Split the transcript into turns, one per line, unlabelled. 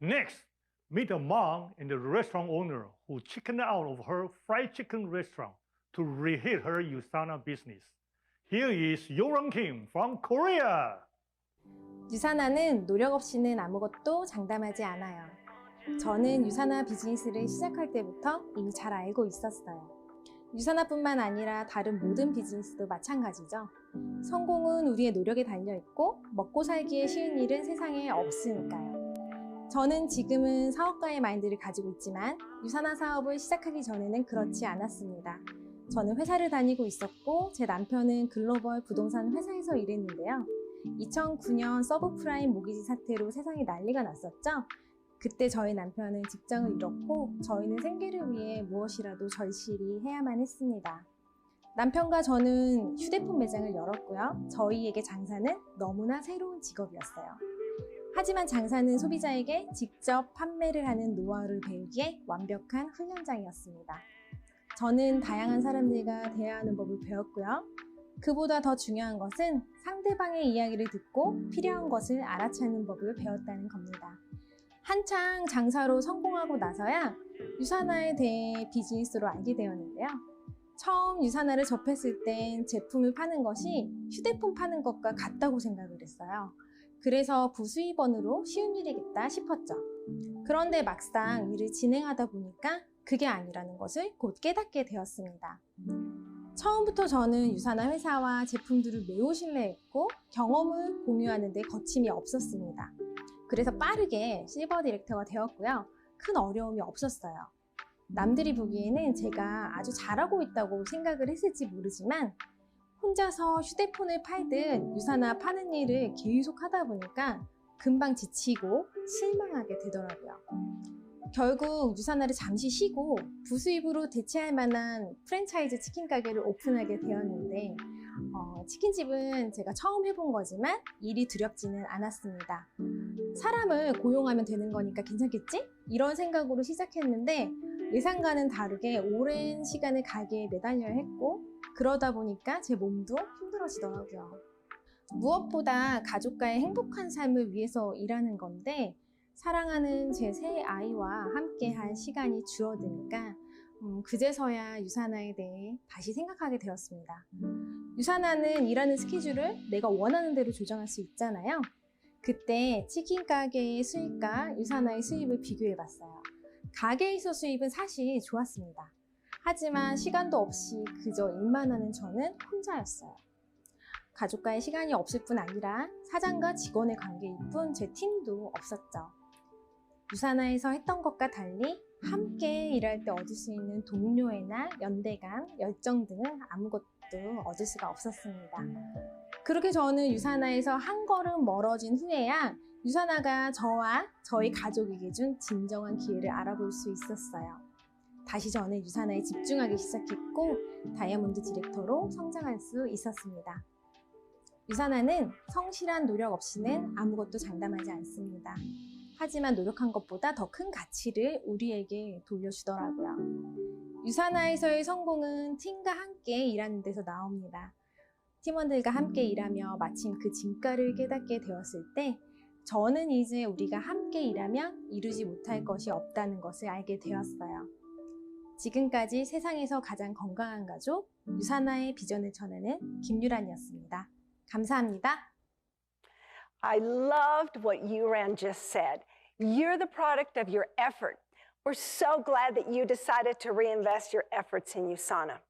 Next, meet a mom and the restaurant owner who chickened out of her fried chicken restaurant to reheat her USANA business. Here is Yoram Kim from Korea.
유사나는 노력 없이는 아무것도 장담하지 않아요. 저는 유사나 비즈니스를 시작할 때부터 이미 잘 알고 있었어요. 유사나뿐만 아니라 다른 모든 비즈니스도 마찬가지죠. 성공은 우리의 노력에 달려있고 먹고 살기에 쉬운 일은 세상에 없으니까요. 저는 지금은 사업가의 마인드를 가지고 있지만 유사나 사업을 시작하기 전에는 그렇지 않았습니다. 저는 회사를 다니고 있었고 제 남편은 글로벌 부동산 회사에서 일했는데요. 2009년 서브프라임 모기지 사태로 세상에 난리가 났었죠. 그때 저희 남편은 직장을 잃었고 저희는 생계를 위해 무엇이라도 절실히 해야만 했습니다. 남편과 저는 휴대폰 매장을 열었고요. 저희에게 장사는 너무나 새로운 직업이었어요. 하지만 장사는 소비자에게 직접 판매를 하는 노하우를 배우기에 완벽한 훈련장이었습니다. 저는 다양한 사람들과 대화하는 법을 배웠고요. 그보다 더 중요한 것은 상대방의 이야기를 듣고 필요한 것을 알아차는 법을 배웠다는 겁니다. 한창 장사로 성공하고 나서야 유사나에 대해 비즈니스로 알게 되었는데요. 처음 유사나를 접했을 땐 제품을 파는 것이 휴대폰 파는 것과 같다고 생각을 했어요. 그래서 부수입원으로 쉬운 일이겠다 싶었죠. 그런데 막상 일을 진행하다 보니까 그게 아니라는 것을 곧 깨닫게 되었습니다. 처음부터 저는 유사나 회사와 제품들을 매우 신뢰했고 경험을 공유하는 데 거침이 없었습니다. 그래서 빠르게 실버 디렉터가 되었고요. 큰 어려움이 없었어요. 남들이 보기에는 제가 아주 잘하고 있다고 생각을 했을지 모르지만 혼자서 휴대폰을 팔든 유사나 파는 일을 계속 하다 보니까 금방 지치고 실망하게 되더라고요. 결국 유사나를 잠시 쉬고 부수입으로 대체할 만한 프랜차이즈 치킨 가게를 오픈하게 되었는데 치킨집은 제가 처음 해본 거지만 일이 두렵지는 않았습니다. 사람을 고용하면 되는 거니까 괜찮겠지? 이런 생각으로 시작했는데 예상과는 다르게 오랜 시간을 가게에 매달려야 했고 그러다 보니까 제 몸도 힘들어지더라고요. 무엇보다 가족과의 행복한 삶을 위해서 일하는 건데 사랑하는 제 새 아이와 함께한 시간이 줄어드니까 그제서야 유사나에 대해 다시 생각하게 되었습니다. 유사나는 일하는 스케줄을 내가 원하는 대로 조정할 수 있잖아요. 그때 치킨 가게의 수입과 유사나의 수입을 비교해봤어요. 가게에서 수입은 사실 좋았습니다. 하지만 시간도 없이 그저 일만 하는 저는 혼자였어요. 가족과의 시간이 없을 뿐 아니라 사장과 직원의 관계일 뿐 제 팀도 없었죠. 유사나에서 했던 것과 달리 함께 일할 때 얻을 수 있는 동료애나 연대감, 열정 등은 아무것도 얻을 수가 없었습니다. 그렇게 저는 유사나에서 한 걸음 멀어진 후에야 유사나가 저와 저희 가족에게 준 진정한 기회를 알아볼 수 있었어요. 다시 저는 유사나에 집중하기 시작했고 다이아몬드 디렉터로 성장할 수 있었습니다. 유사나는 성실한 노력 없이는 아무것도 장담하지 않습니다. 하지만 노력한 것보다 더 큰 가치를 우리에게 돌려주더라고요. 유사나에서의 성공은 팀과 함께 일하는 데서 나옵니다. 팀원들과 함께 일하며 마침 그 진가를 깨닫게 되었을 때 저는 이제 우리가 함께 일하면 이루지 못할 것이 없다는 것을 알게 되었어요. 지금까지 세상에서 가장 건강한 가족, 유사나의 비전을 전하는 김유란이었습니다. 감사합니다.
I loved what Yuran just said. You're the product of your effort. We're so glad that you decided to reinvest your efforts in USANA.